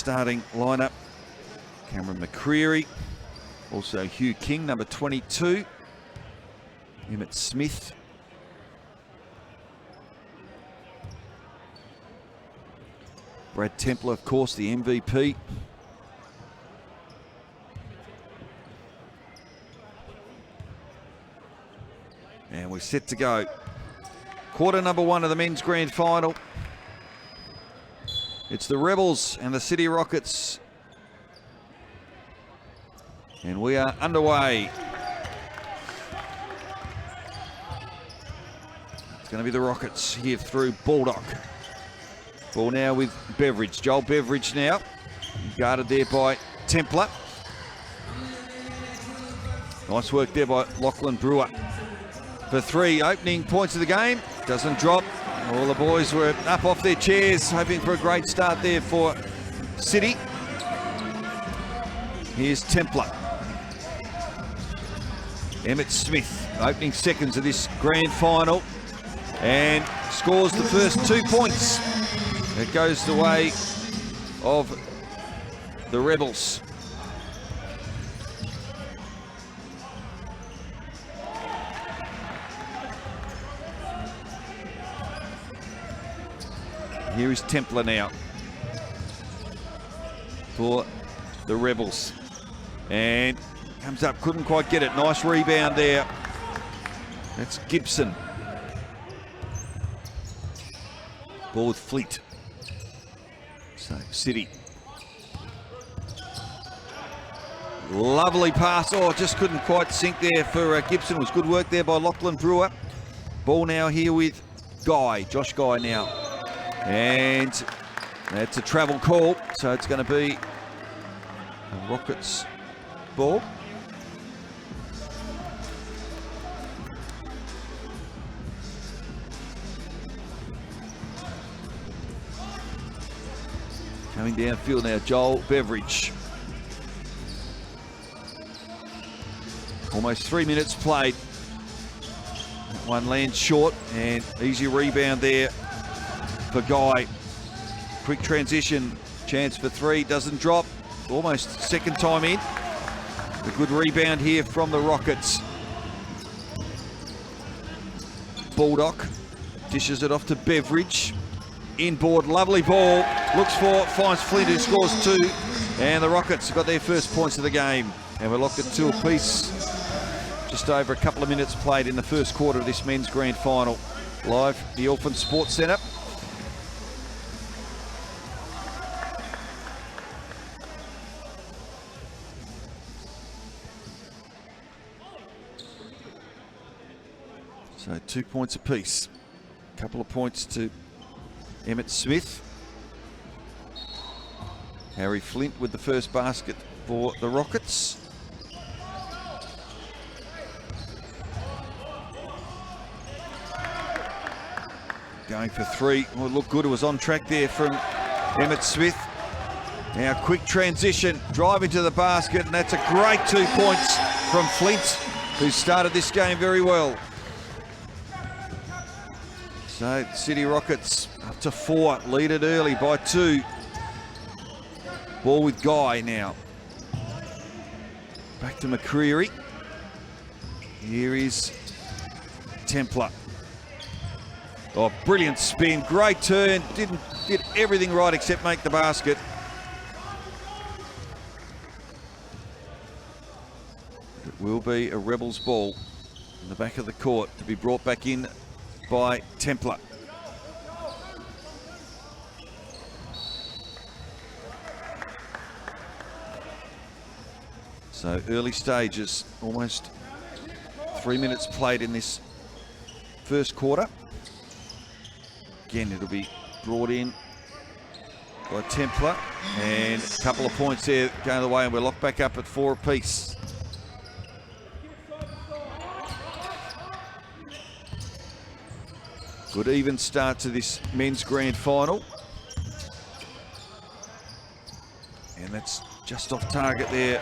starting lineup. Cameron McCreary, also Hugh King, number 22. Emmett Smith. Brad Templer, of course, the MVP. And we're set to go. Quarter number 1 of the men's grand final. It's the Rebels and the City Rockets. And we are underway. It's going to be the Rockets here through Baldock. Ball now with Beveridge. Joel Beveridge now. Guarded there by Templer. Nice work there by Lachlan Brewer. For 3 opening points of the game. Doesn't drop. All the boys were up off their chairs, hoping for a great start there for City. Here's Templer. Emmett Smith, opening seconds of this grand final, and scores the first 2 points. It goes the way of the Rebels. Here is Templer now for the Rebels. And comes up, couldn't quite get it. Nice rebound there. That's Gibson. Ball with Fleet. So, City. Lovely pass. Oh, just couldn't quite sink there for Gibson. It was good work there by Lachlan Brewer. Ball now here with Guy. Josh Guy now. And that's a travel call, so it's going to be a Rockets ball. Coming downfield now, Joel Beveridge. Almost 3 minutes played. That one lands short, and easy rebound there for Guy. Quick transition, chance for 3, doesn't drop. Almost second time in. A good rebound here from the Rockets. Baldock dishes it off to Beveridge. Inboard, lovely ball. Looks for, finds Flint, who scores 2. And the Rockets got their first points of the game. And we're locked at 2 apiece. Just over a couple of minutes played in the first quarter of this men's grand final. Live at the Elfin Sports Centre. So 2 points apiece. A couple of points to Emmett Smith. Harry Flint with the first basket for the Rockets. Going for 3. Well, it looked good. It was on track there from Emmett Smith. Now quick transition, driving to the basket, and that's a great 2 points from Flint, who started this game very well. So City Rockets up to 4, lead it early by 2. Ball with Guy now. Back to McCreary. Here is Templer. Oh, brilliant spin, great turn. Did everything right except make the basket. It will be a Rebels ball in the back of the court to be brought back in by Templer. So early stages, almost 3 minutes played in this first quarter. Again, it'll be brought in by Templer, and a couple of points there going the way, and we're locked back up at 4 apiece. Good even start to this men's grand final. And that's just off target there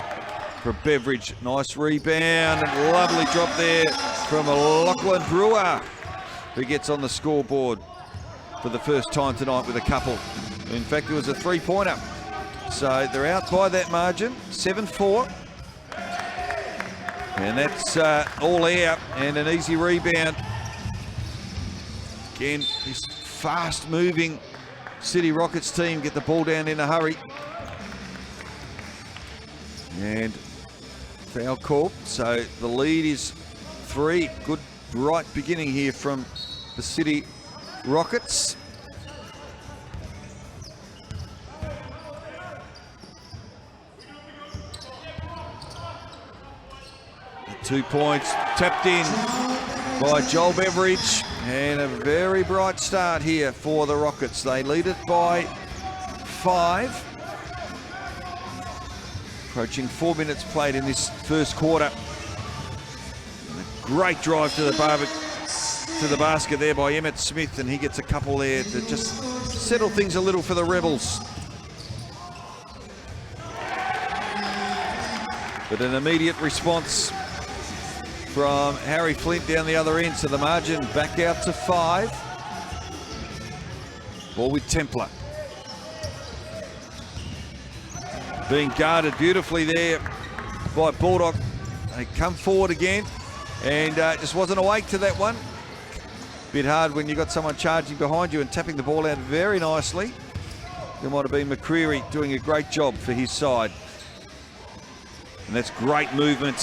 for Beveridge. Nice rebound and lovely drop there from Lachlan Brewer, who gets on the scoreboard for the first time tonight with a couple. In fact, it was a 3-pointer. So they're out by that margin, 7-4. And that's all out and an easy rebound. Again, this fast-moving City Rockets team get the ball down in a hurry. And foul call. So the lead is 3. Good, bright beginning here from the City Rockets. The 2 points tapped in by Joel Beveridge, and a very bright start here for the Rockets. They lead it by 5. Approaching 4 minutes played in this first quarter. And a great drive to the basket there by Emmitt Smith, and he gets a couple there to just settle things a little for the Rebels. But an immediate response from Harry Flint down the other end, so the margin back out to 5. Ball with Templar. Being guarded beautifully there by Baldock. They come forward again, and just wasn't awake to that one. Bit hard when you got someone charging behind you and tapping the ball out very nicely. There might have been McCreary doing a great job for his side. And that's great movement.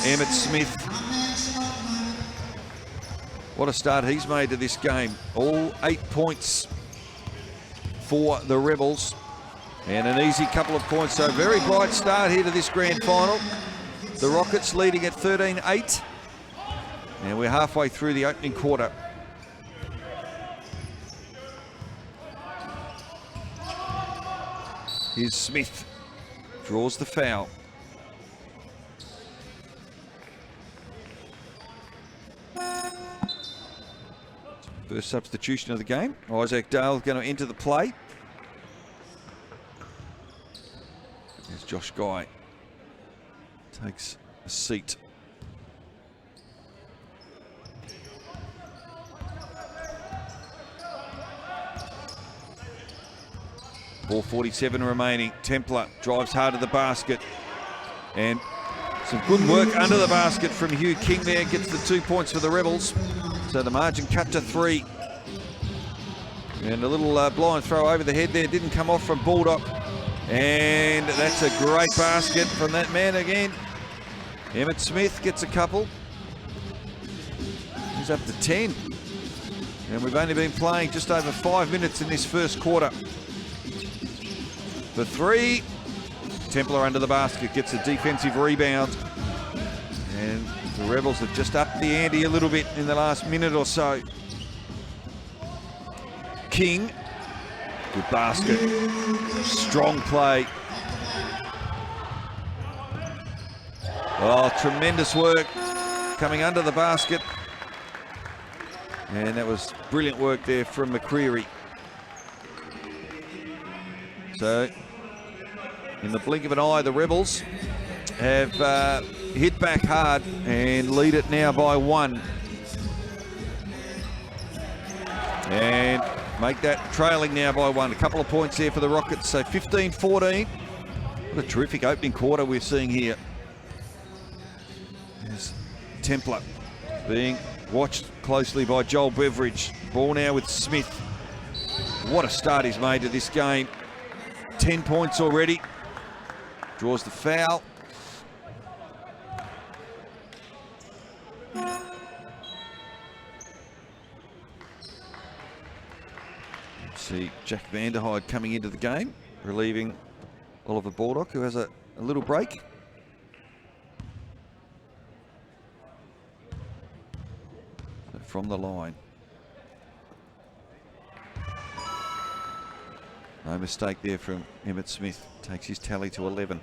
Emmitt Smith. What a start he's made to this game. All 8 points for the Rebels. And an easy couple of points. So very bright start here to this grand final. The Rockets leading at 13-8. And we're halfway through the opening quarter. Here's Smith. Draws the foul. First substitution of the game. Isaac Dale going to enter the play. There's Josh Guy. Takes a seat. .447 remaining. Templar drives hard to the basket. And some good work under the basket from Hugh King there. Gets the 2 points for the Rebels. So the margin cut to 3. And a little blind throw over the head there. Didn't come off from Baldock. And that's a great basket from that man again. Emmitt Smith gets a couple. He's up to 10. And we've only been playing just over 5 minutes in this first quarter. The 3. Templar under the basket, gets a defensive rebound. And the Rebels have just upped the ante a little bit in the last minute or so. King, good basket, strong play. Oh, tremendous work coming under the basket. And that was brilliant work there from McCreary. So, in the blink of an eye, the Rebels have hit back hard and lead it now by 1. And make that trailing now by 1. A couple of points there for the Rockets, so 15-14. What a terrific opening quarter we're seeing here. There's Templar being watched closely by Joel Beveridge. Ball now with Smith. What a start he's made to this game. 10 points already. Draws the foul. See Jack Vanderhyde coming into the game, relieving Oliver Baldock, who has a little break. So from the line. No mistake there from Emmitt Smith. Takes his tally to 11.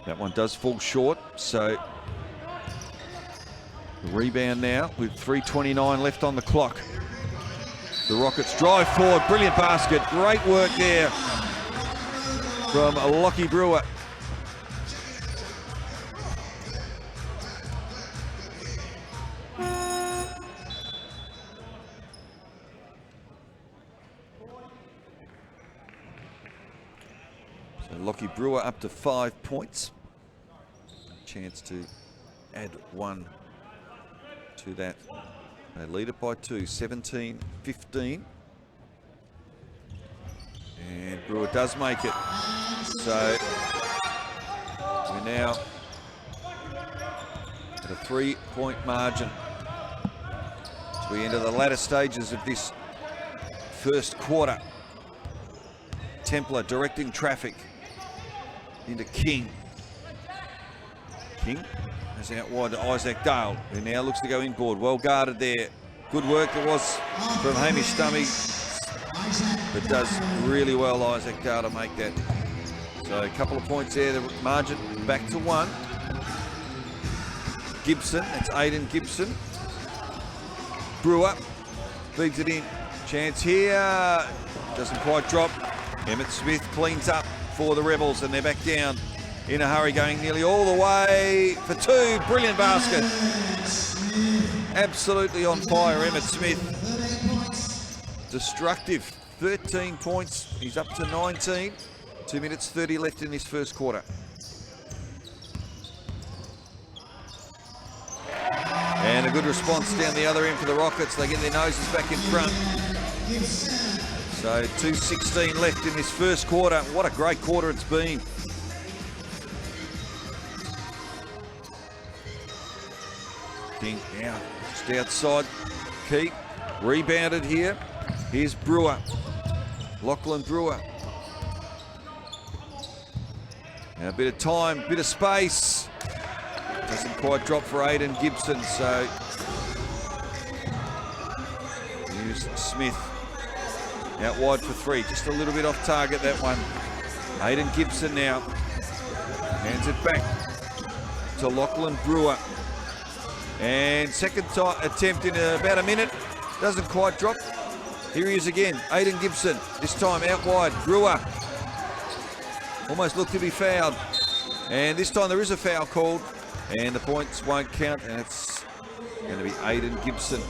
That one does fall short, so the rebound now with 3:29 left on the clock. The Rockets drive forward, brilliant basket, great work there from Lockie Brewer. So Lockie Brewer up to 5 points. Chance to add one to that. They lead it by 2, 17-15. And Brewer does make it. So we're now at a 3-point margin as we enter the latter stages of this first quarter. Templar directing traffic into King. King is out wide to Isaac Dale, who now looks to go inboard. Well guarded there. Good work there was from Hamish Stummy, but does really well, Isaac Dale, to make that. So a couple of points there, the margin back to 1. Gibson, that's Aiden Gibson. Brewer feeds it in. Chance here, doesn't quite drop. Emmett Smith cleans up for the Rebels, and they're back down in a hurry, going nearly all the way for 2. Brilliant basket. Absolutely on fire, Emmett Smith. Destructive. 13 points. He's up to 19. 2 minutes 30 left in this first quarter. And a good response down the other end for the Rockets. They get their noses back in front. So 2:16 left in this first quarter. What a great quarter it's been. King out, just outside. Keep rebounded here. Here's Brewer. Lachlan Brewer. Now a bit of time, bit of space. Doesn't quite drop for Aiden Gibson, so here's Smith. Out wide for 3, just a little bit off target that one. Aiden Gibson now hands it back to Lachlan Brewer. And second attempt in about a minute. Doesn't quite drop. Here he is again, Aiden Gibson. This time out wide, Brewer. Almost looked to be fouled. And this time there is a foul called. And the points won't count, and it's going to be Aiden Gibson.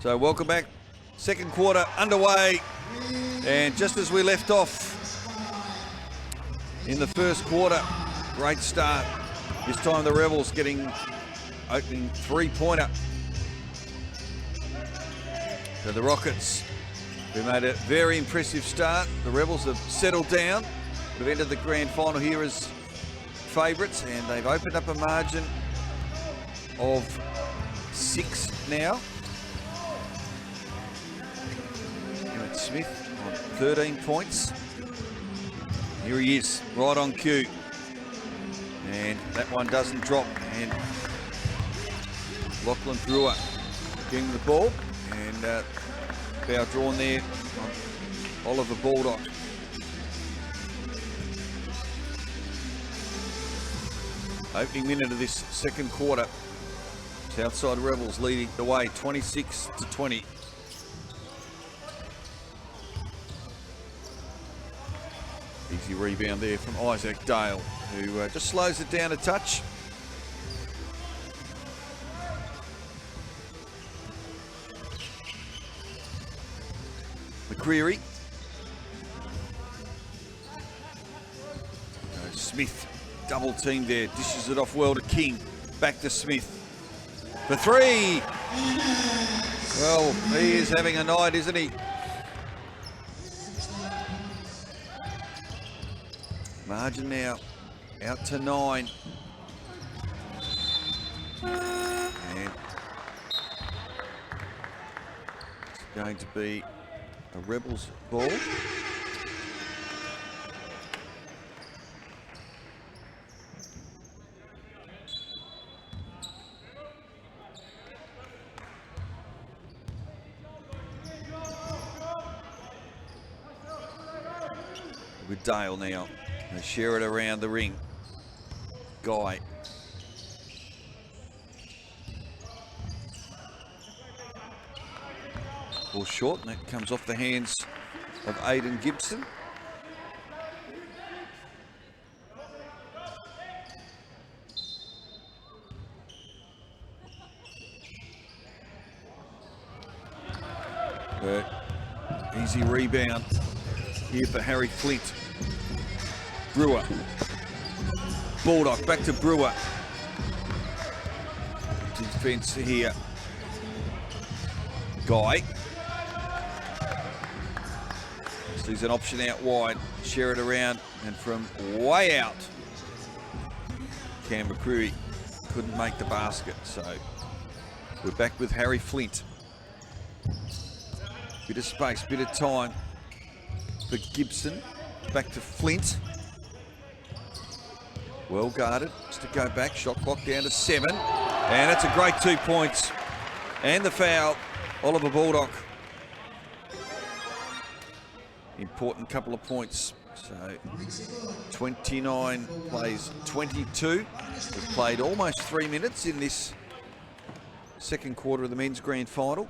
So welcome back. Second quarter underway. And just as we left off in the first quarter, great start. This time the Rebels getting opening 3-pointer. So the Rockets, who made a very impressive start. The Rebels have settled down. They've entered the grand final here as favourites, and they've opened up a margin of 6 now. Emmett Smith on 13 points. Here he is, right on cue. And that one doesn't drop. And Lachlan Brewer getting the ball. And foul drawn there on Oliver Baldock. Opening minute of this second quarter. Southside Rebels leading the way 26-20. Easy rebound there from Isaac Dale, who just slows it down a touch. McCreary. Smith double team there, dishes it off well to King. Back to Smith for 3. Well, he is having a night, isn't he? Margin now out to 9. And it's going to be a Rebels ball. With Dale now. They share it around the ring. Guy. Ball short, and that comes off the hands of Aiden Gibson. Easy rebound here for Harry Flint. Brewer. Baldock back to Brewer. Defense here. Guy. So he's an option out wide. Share it around, and from way out, Cam McCreary couldn't make the basket. So we're back with Harry Flint. Bit of space, bit of time for Gibson. Back to Flint. Well guarded, just to go back. Shot clock down to 7. And that's a great 2 points. And the foul, Oliver Baldock. Important couple of points. So 29 plays 22. We've played almost 3 minutes in this second quarter of the men's grand final.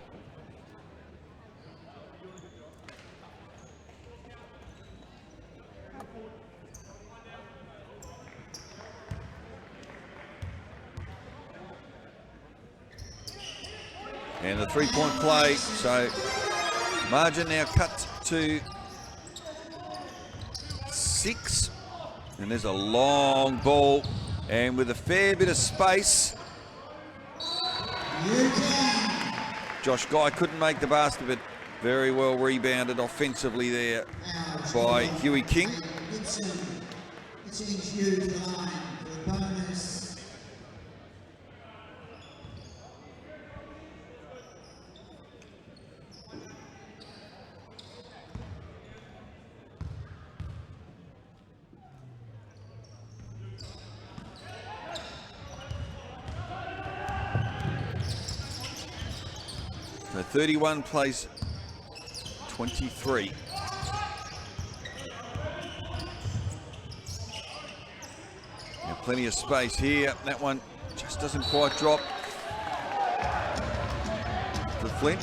And the three-point play, so margin now cut to 6. And there's a long ball, and with a fair bit of space. Josh Guy couldn't make the basket, but very well rebounded offensively there by Huey King. So 31 plays 23. Now plenty of space here. That one just doesn't quite drop for Flint.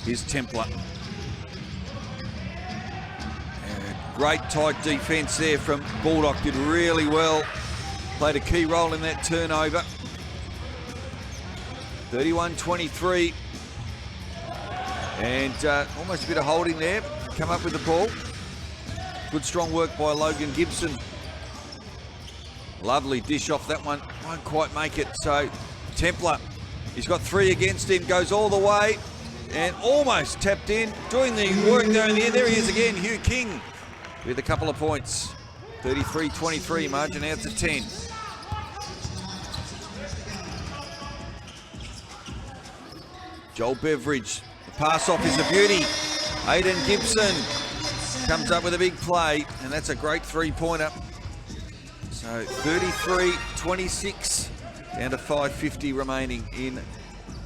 Here's Templar. Great tight defense there from Baldock. Did really well. Played a key role in that turnover. 31-23. And almost a bit of holding there. Come up with the ball. Good strong work by Logan Gibson. Lovely dish off that one. Won't quite make it. So Templar, he's got 3 against him. Goes all the way. And almost tapped in, doing the work there in the end. There he is again, Hugh King, with a couple of points. 33-23, margin out to 10. Joel Beveridge, the pass off is a beauty. Aiden Gibson comes up with a big play, and that's a great three-pointer. So 33-26, down to 5:50 remaining in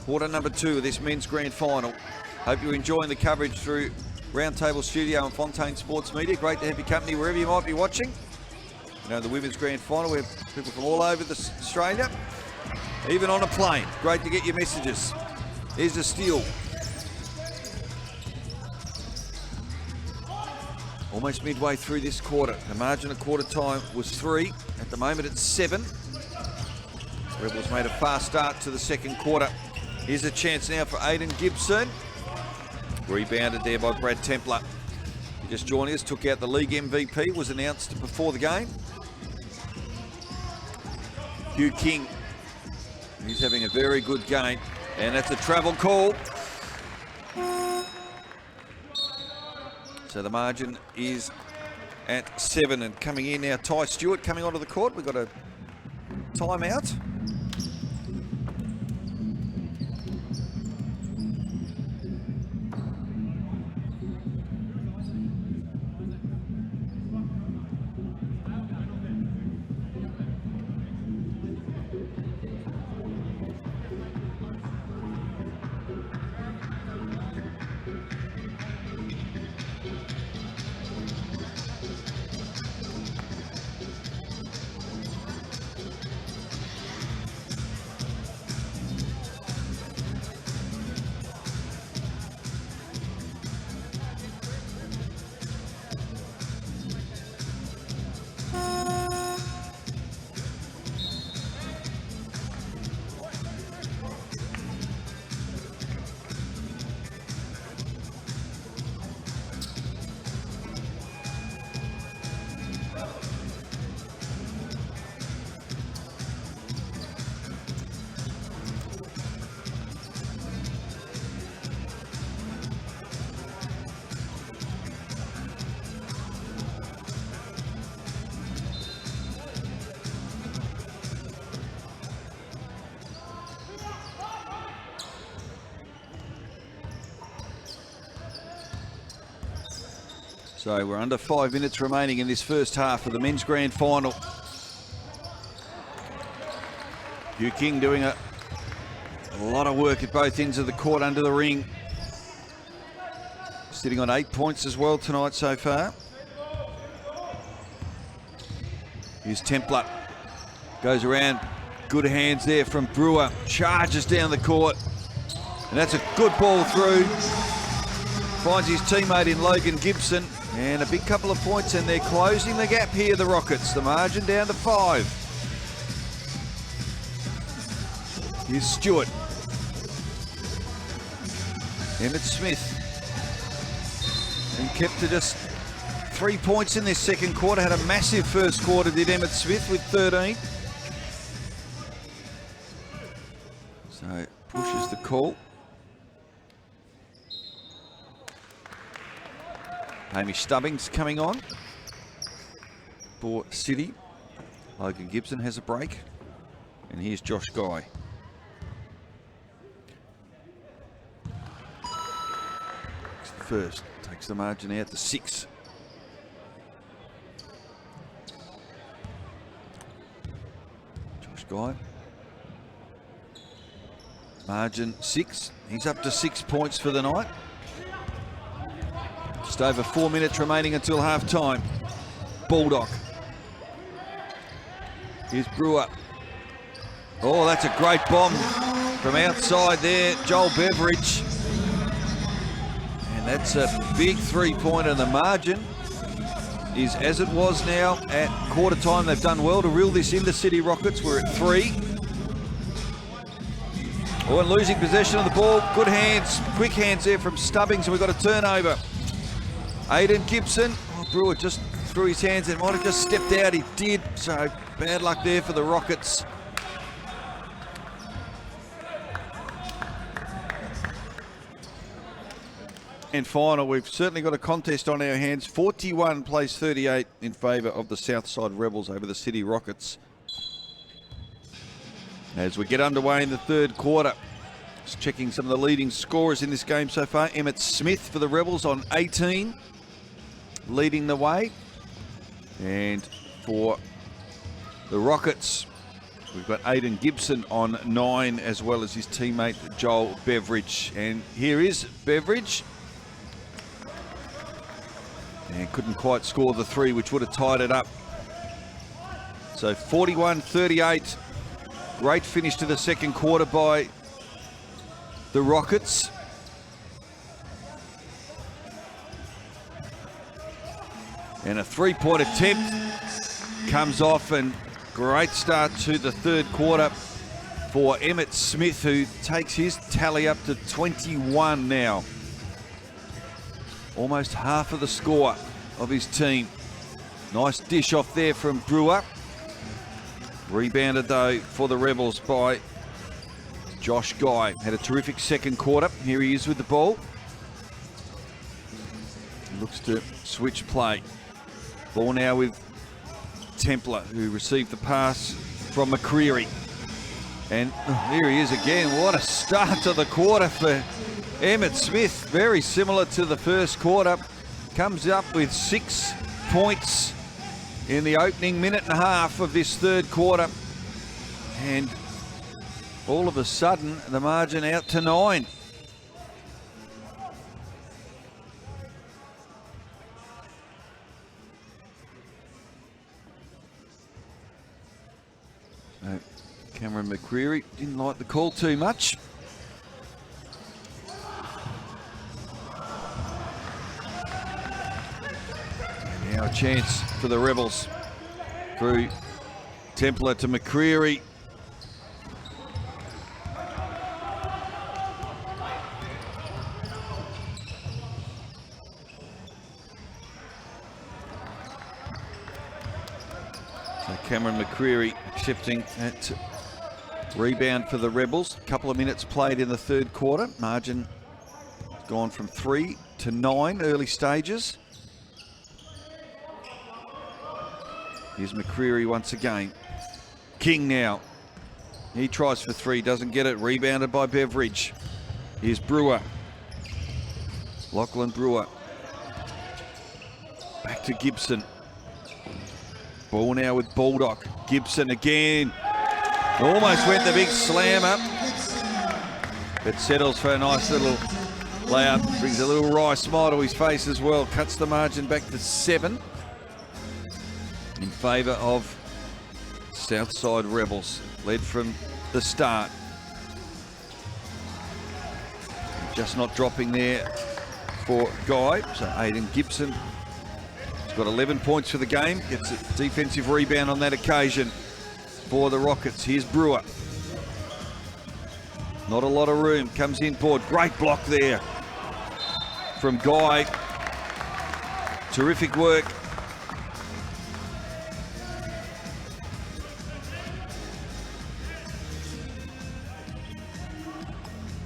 quarter number 2 of this men's grand final. Hope you're enjoying the coverage through Roundtable Studio and Fontaine Sports Media. Great to have your company wherever you might be watching. You know, the women's grand final, we have people from all over Australia, even on a plane. Great to get your messages. Here's a steal. Almost midway through this quarter. The margin at quarter time was 3. At the moment it's 7. Rebels made a fast start to the second quarter. Here's a chance now for Aiden Gibson. Rebounded there by Brad Templar. Just joining us, took out the league MVP, was announced before the game. Hugh King, he's having a very good game, and that's a travel call. So the margin is at 7, and coming in now, Ty Stewart coming onto the court. We've got a timeout. So we're under 5 minutes remaining in this first half of the men's grand final. Hugh King doing a lot of work at both ends of the court under the ring. Sitting on 8 points as well tonight so far. Here's Templar. Goes around. Good hands there from Brewer. Charges down the court. And that's a good ball through. Finds his teammate in Logan Gibson. And a big couple of points, and they're closing the gap here, the Rockets. The margin down to 5. Here's Stewart. Emmett Smith. And kept to just 3 points in this second quarter. Had a massive first quarter, did Emmett Smith, with 13. So pushes the call. Hamish Stubbings coming on for City. Logan Gibson has a break. And here's Josh Guy. First, takes the margin out to 6. Josh Guy. Margin 6. He's up to 6 points for the night. Just over 4 minutes remaining until half time. Baldock. Here's Brewer. Oh, that's a great bomb from outside there. Joel Beveridge. And that's a big 3-pointer. The margin is as it was now at quarter time. They've done well to reel this into City Rockets. We're at 3. Oh, and losing possession of the ball. Good hands, quick hands there from Stubbings, and we've got a turnover. Aiden Gibson. Oh, Brewer just threw his hands and might have just stepped out. He did, so bad luck there for the Rockets. And final, we've certainly got a contest on our hands. 41 plays 38 in favour of the Southside Rebels over the City Rockets. As we get underway in the third quarter, just checking some of the leading scorers in this game so far. Emmett Smith for the Rebels on 18, leading the way. And for the Rockets, we've got Aiden Gibson on 9, as well as his teammate Joel Beveridge. And here is Beveridge. And couldn't quite score the 3, which would have tied it up. So 41-38. Great finish to the second quarter by the Rockets. And a 3-point attempt comes off, and great start to the third quarter for Emmett Smith, who takes his tally up to 21 now. Almost half of the score of his team. Nice dish off there from Brewer. Rebounded though for the Rebels by Josh Guy. Had a terrific second quarter. Here he is with the ball. Looks to switch play. Ball now with Templar, who received the pass from McCreary. And here he is again. What a start to the quarter for Emmett Smith. Very similar to the first quarter. Comes up with 6 points in the opening minute and a half of this third quarter. And all of a sudden, the margin out to 9. Cameron McCreary didn't like the call too much. And now a chance for the Rebels through Templar to McCreary. So Cameron McCreary accepting that rebound for the Rebels. A couple of minutes played in the third quarter. Margin gone from 3 to 9 early stages. Here's McCreary once again. King now. He tries for 3, doesn't get it. Rebounded by Beveridge. Here's Brewer. Lachlan Brewer. Back to Gibson. Ball now with Baldock. Gibson again. Almost went the big slam up. But settles for a nice little layup. Brings a little wry smile to his face as well. Cuts the margin back to 7 in favour of Southside Rebels. Led from the start. Just not dropping there for Guy. So Aiden Gibson has got 11 points for the game. Gets a defensive rebound on that occasion for the Rockets. Here's Brewer. Not a lot of room. Comes in board. Great block there from Guy. Terrific work.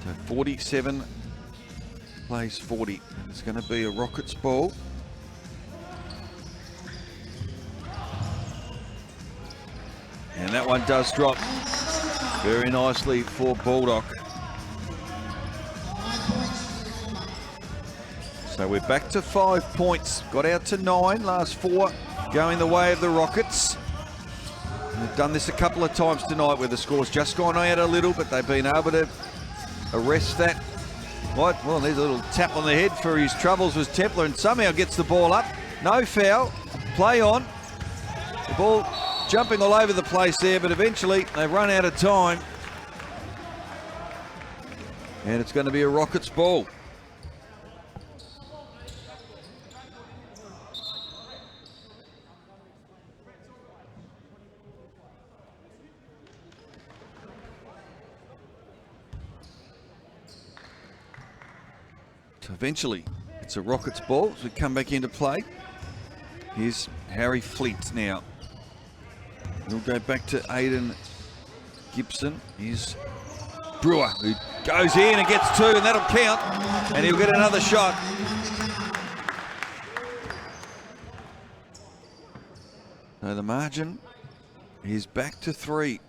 So 47 plays 40. It's going to be a Rockets ball. And that one does drop very nicely for Baldock. So we're back to 5 points. Got out to 9, last 4 going the way of the Rockets. And they've done this a couple of times tonight where the score's just gone out a little, but they've been able to arrest that. What? Well, there's a little tap on the head for his troubles was Templar, and somehow gets the ball up. No foul. Play on. The ball jumping all over the place there, but eventually they run out of time. And it's going to be a Rockets ball. So eventually it's a Rockets ball as we come back into play. Here's Harry Flint now. We'll go back to Aiden Gibson. Here's Brewer, who goes in and gets 2, and that'll count. And he'll get another shot. So the margin is back to 3.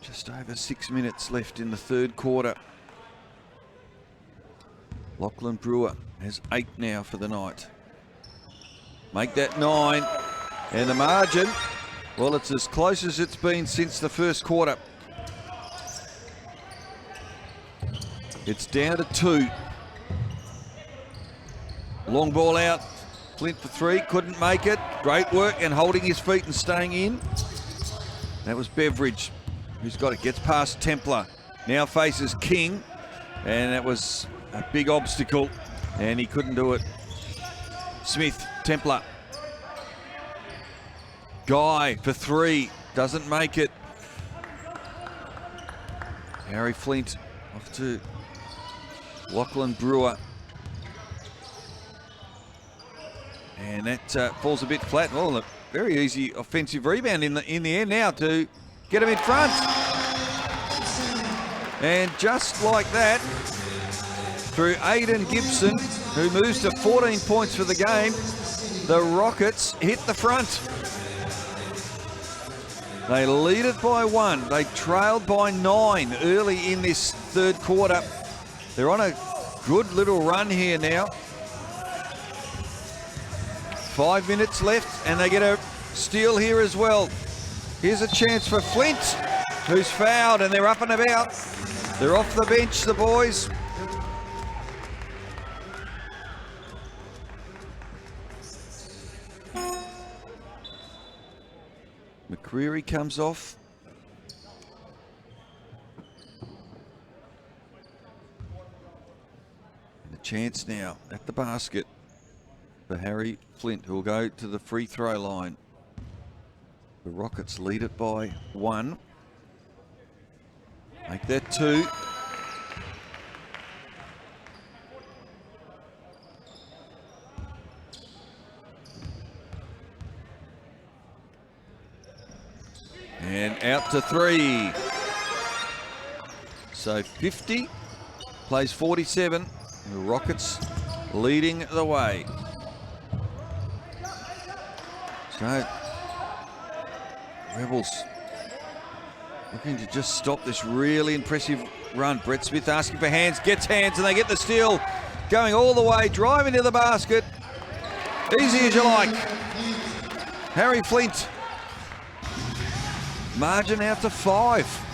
Just over 6 minutes left in the third quarter. Lachlan Brewer has 8 now for the night. Make that 9, and the margin, well, it's as close as it's been since the first quarter. It's down to 2. Long ball out, Flint for 3, couldn't make it. Great work and holding his feet and staying in. That was Beveridge, who's got it, gets past Templar. Now faces King, and that was a big obstacle, and he couldn't do it. Smith, Templar. Guy for 3, doesn't make it. Harry Flint off to Lachlan Brewer. And that falls a bit flat. Well, a very easy offensive rebound in the air now to get him in front. And just like that, through Aiden Gibson, who moves to 14 points for the game, the Rockets hit the front. They lead it by 1. They trailed by 9 early in this third quarter. They're on a good little run here now. 5 minutes left, and they get a steal here as well. Here's a chance for Flint, who's fouled, and they're up and about. They're off the bench, the boys. McCreary comes off. And a chance now at the basket for Harry Flint, who will go to the free throw line. The Rockets lead it by 1. Make that 2. And out to 3. So 50 plays 47. The Rockets leading the way. So Rebels looking to just stop this really impressive run. Brett Smith asking for hands, gets hands, and they get the steal. going all the way, driving to the basket. Easy as you like. Harry Flint. Margin out to 5.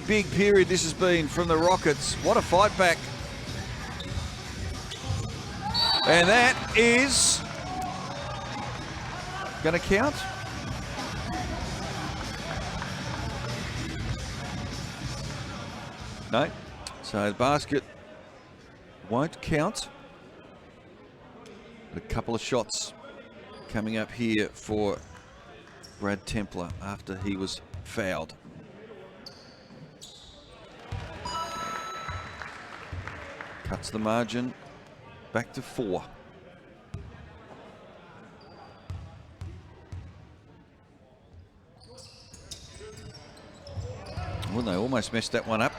Big period this has been from the Rockets. What a fight back. And that is going to count. No. So the basket won't count. A couple of shots coming up here for Brad Templar after he was fouled. Cuts the margin back to 4. Well, they almost messed that one up.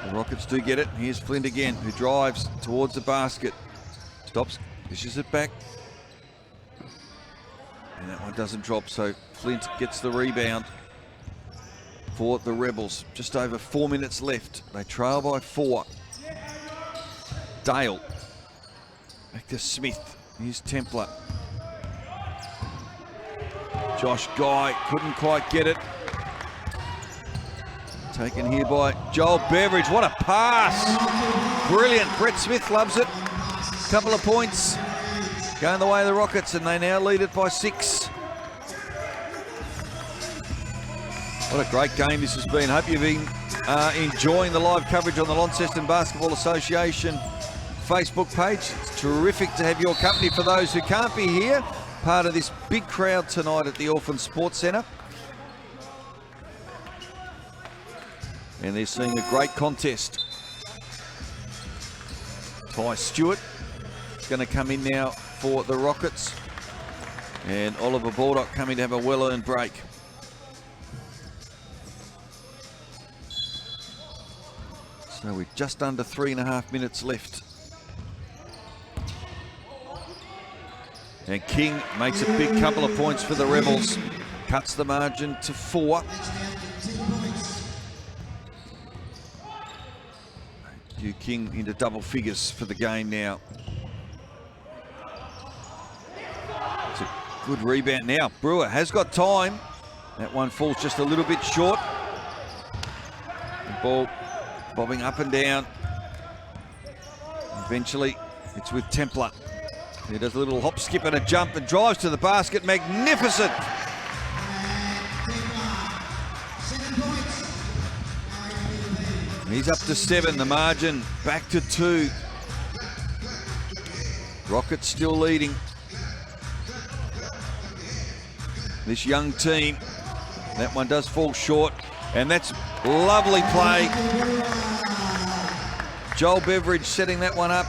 The Rockets do get it. Here's Flint again, who drives towards the basket. Stops, dishes it back. And that one doesn't drop, so Flint gets the rebound for the Rebels. Just over 4 minutes left. They trail by 4. Dale. Back to Smith. Here's Templar. Josh Guy couldn't quite get it. Taken here by Joel Beveridge. What a pass. Brilliant. Brett Smith loves it. Couple of points going the way of the Rockets, and they now lead it by 6. What a great game this has been. Hope you've been enjoying the live coverage on the Launceston Basketball Association Facebook page. It's terrific to have your company for those who can't be here. Part of this big crowd tonight at the Orphan Sports Centre. And they're seeing a great contest. Ty Stewart is going to come in now for the Rockets. And Oliver Baldock coming to have a well-earned break. So we're just under 3.5 minutes left. And King makes a big couple of points for the Rebels. Cuts the margin to 4. Hugh King into double figures for the game now. It's a good rebound now. Brewer has got time. That one falls just a little bit short. The ball bobbing up and down. Eventually, it's with Templar. He does a little hop, skip and a jump and drives to the basket. Magnificent. He's up to 7, the margin back to 2. Rockets still leading. This young team, that one does fall short, and that's lovely play. Joel Beveridge setting that one up.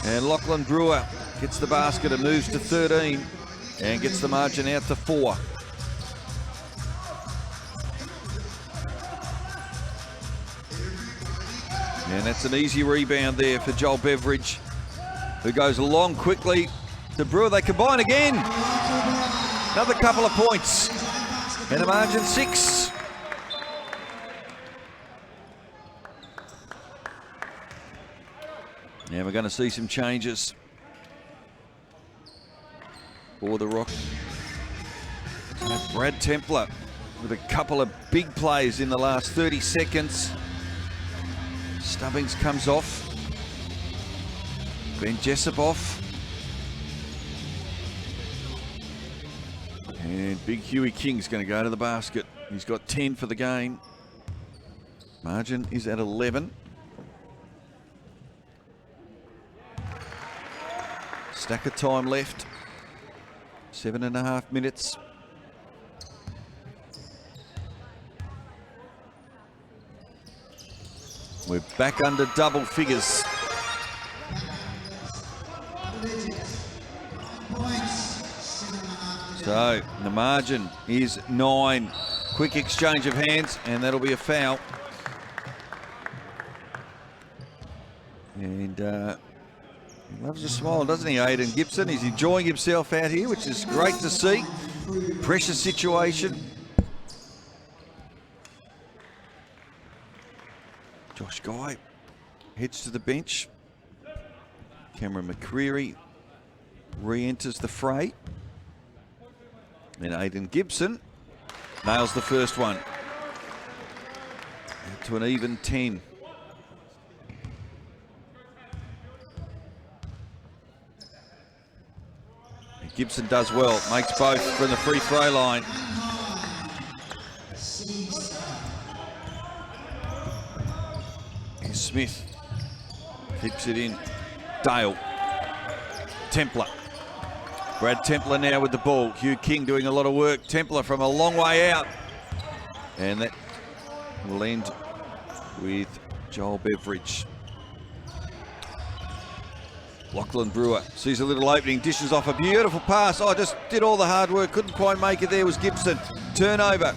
And Lachlan Brewer gets the basket and moves to 13 and gets the margin out to 4. And that's an easy rebound there for Joel Beveridge, who goes along quickly to Brewer. They combine again. Another couple of points. And a margin 6. Now we're going to see some changes for the Rock. Brad Templar with a couple of big plays in the last 30 seconds. Stubbings comes off. Ben Jessup off. And big Huey King's going to go to the basket. He's got 10 for the game. Margin is at 11. Stack of time left. 7.5 minutes. We're back under double figures. So the margin is 9. Quick exchange of hands, and that'll be a foul. And he loves a smile, doesn't he, Aiden Gibson? He's enjoying himself out here, which is great to see. Pressure situation. Josh Guy heads to the bench. Cameron McCreary re-enters the fray. And Aiden Gibson nails the first one. To an even 10. And Gibson does well, makes both from the free throw line. And Smith keeps it in. Dale. Templar. Brad Templar now with the ball. Hugh King doing a lot of work. Templar from a long way out. And that will end with Joel Beveridge. Lachlan Brewer sees a little opening, dishes off a beautiful pass. Oh, just did all the hard work, couldn't quite make it there was Gibson. Turnover.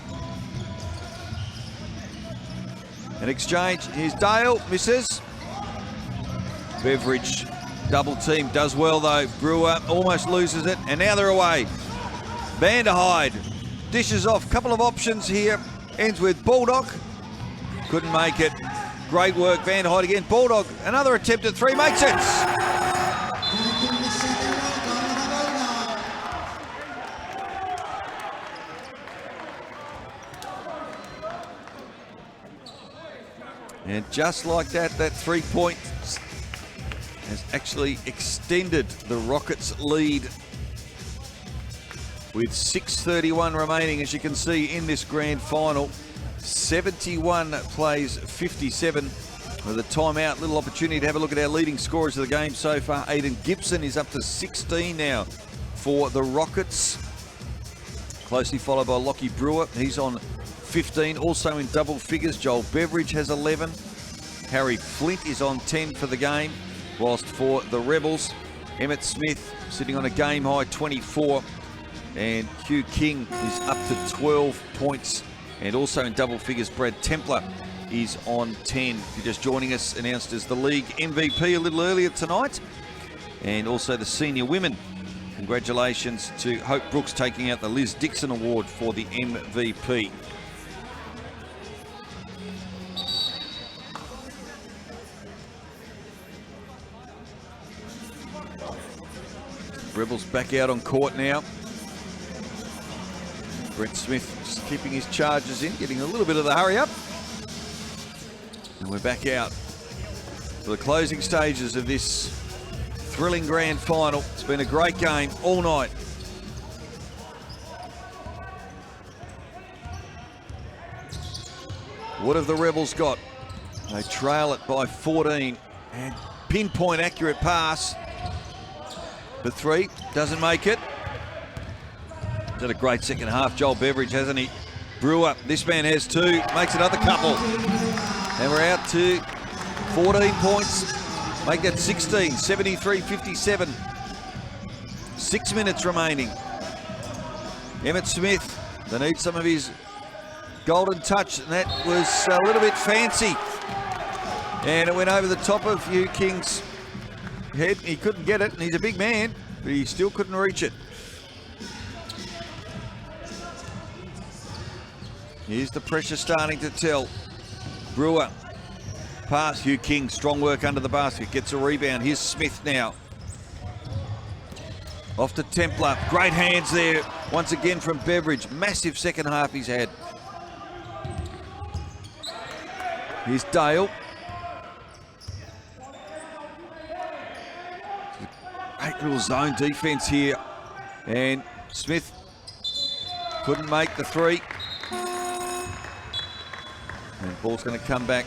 An exchange, here's Dale, misses. Beveridge, double team, does well though. Brewer almost loses it, and now they're away. Vanderhyde dishes off, couple of options here. Ends with Baldock. Couldn't make it. Great work, Vanderhyde again. Baldock, another attempt at three, makes it. And just like that, that 3 point has actually extended the Rockets' lead with 6:31 remaining, as you can see in this grand final. 71 plays 57 with a timeout. Little opportunity to have a look at our leading scorers of the game so far. Aiden Gibson is up to 16 now for the Rockets. Closely followed by Lockie Brewer. He's on 15, also in double figures. Joel Beveridge has 11. Harry Flint is on 10 for the game. Whilst for the Rebels, Emmett Smith sitting on a game high 24. And Hugh King is up to 12 points. And also in double figures, Brad Templar is on 10. If you're just joining us, announced as the league MVP a little earlier tonight. And also the senior women. Congratulations to Hope Brooks taking out the Liz Dixon Award for the MVP. Rebels back out on court now. Brett Smith just keeping his charges in, getting a little bit of the hurry up. And we're back out for the closing stages of this thrilling grand final. It's been a great game all night. What have the Rebels got? They trail it by 14 and pinpoint accurate pass. The three, doesn't make it. Did a great second half, Joel Beveridge, hasn't he? Brewer, this man has two, makes another couple. And we're out to 14 points. Make that 16, 73-57. 6 minutes remaining. Emmett Smith, they need some of his golden touch, and that was a little bit fancy. And it went over the top of Hugh King's head. He couldn't get it, and he's a big man, but he still couldn't reach it. Here's the pressure starting to tell. Brewer, pass, Hugh King, strong work under the basket, gets a rebound. Here's Smith now. Off to Templar, great hands there, once again from Beveridge. Massive second half he's had. Here's Dale. Great little zone defense here. And Smith couldn't make the three. And ball's going to come back.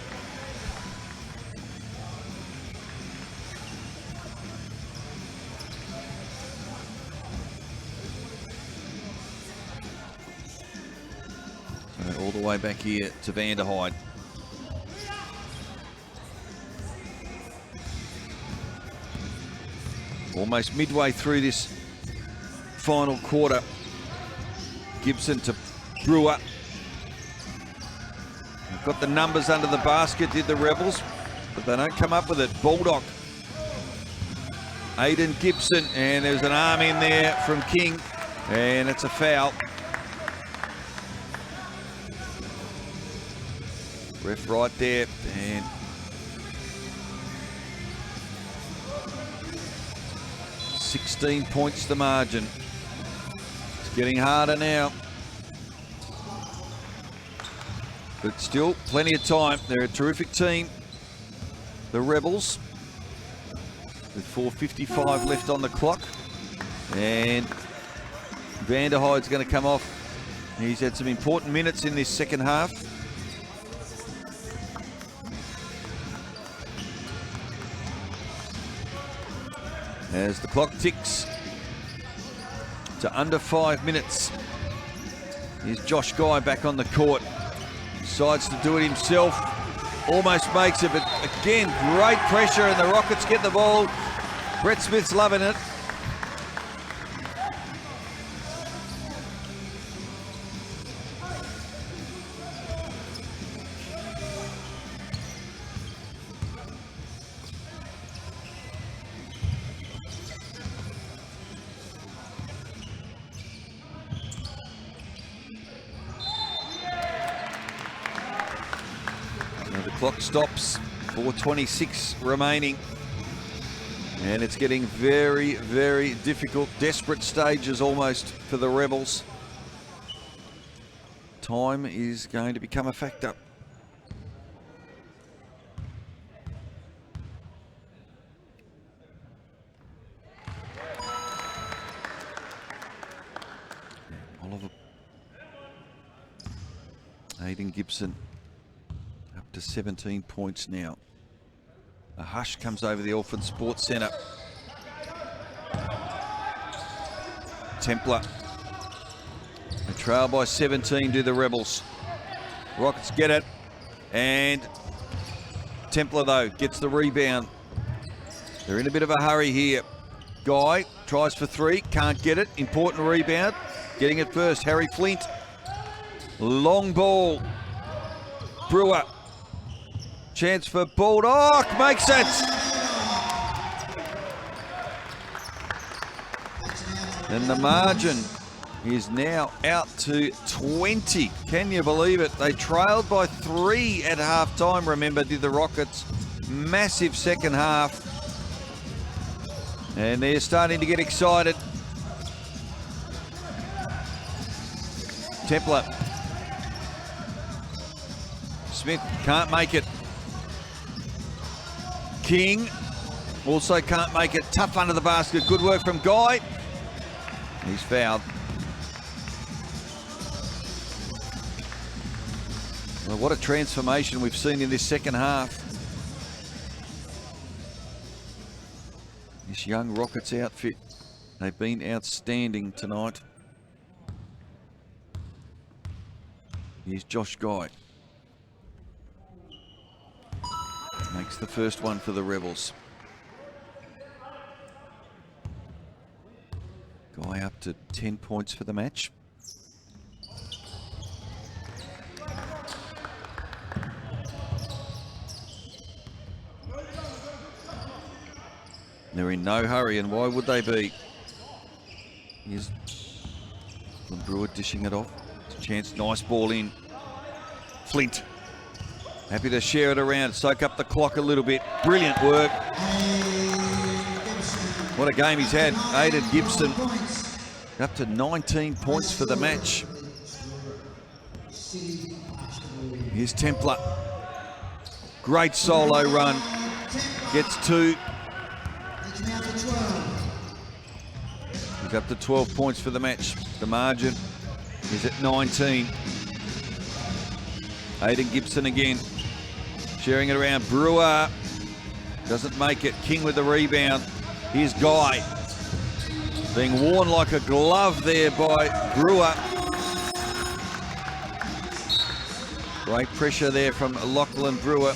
So all the way back here to Vanderhyde. Almost midway through this final quarter. Gibson to Brewer. Got the numbers under the basket, did the Rebels, but they don't come up with it. Baldock. Aiden Gibson, and there's an arm in there from King, and it's a foul. Ref right there, and 16 points the margin. It's getting harder now. But still, plenty of time. They're a terrific team. The Rebels, with 4:55 left on the clock. And Vanderhyde's going to come off. He's had some important minutes in this second half. As the clock ticks to under 5 minutes. Here's Josh Guy back on the court. Decides to do it himself. Almost makes it, but again, great pressure, and the Rockets get the ball. Brett Smith's loving it. Clock stops, 4:26 remaining. And it's getting very, very difficult, desperate stages almost for the Rebels. Time is going to become a factor. Oliver. Aiden Gibson. To 17 points now. A hush comes over the Alford Sports Centre. Templar. A trail by 17 to the Rebels. Rockets get it. And Templar, though, gets the rebound. They're in a bit of a hurry here. Guy tries for three. Can't get it. Important rebound. Getting it first, Harry Flint. Long ball. Brewer. Chance for Baldock, makes it! And the margin is now out to 20. Can you believe it? They trailed by 3 at half-time, remember, did the Rockets. Massive second half. And they're starting to get excited. Templar. Smith can't make it. King also can't make it. Tough under the basket. Good work from Guy. He's fouled. Well, what a transformation we've seen in this second half. This young Rockets outfit, they've been outstanding tonight. Here's Josh Guy. Makes the first one for the Rebels. Guy up to 10 points for the match. They're in no hurry, and why would they be? Here's Brewer dishing it off. It's a chance, nice ball in. Flint. Happy to share it around, soak up the clock a little bit. Brilliant work. What a game he's had. Aiden Gibson up to 19 points for the match. Here's Templar. Great solo run. Gets 2. He's up to 12 points for the match. The margin is at 19. Aiden Gibson again. Sharing it around. Brewer doesn't make it. King with the rebound. Here's Guy. Being worn like a glove there by Brewer. Great pressure there from Lachlan Brewer.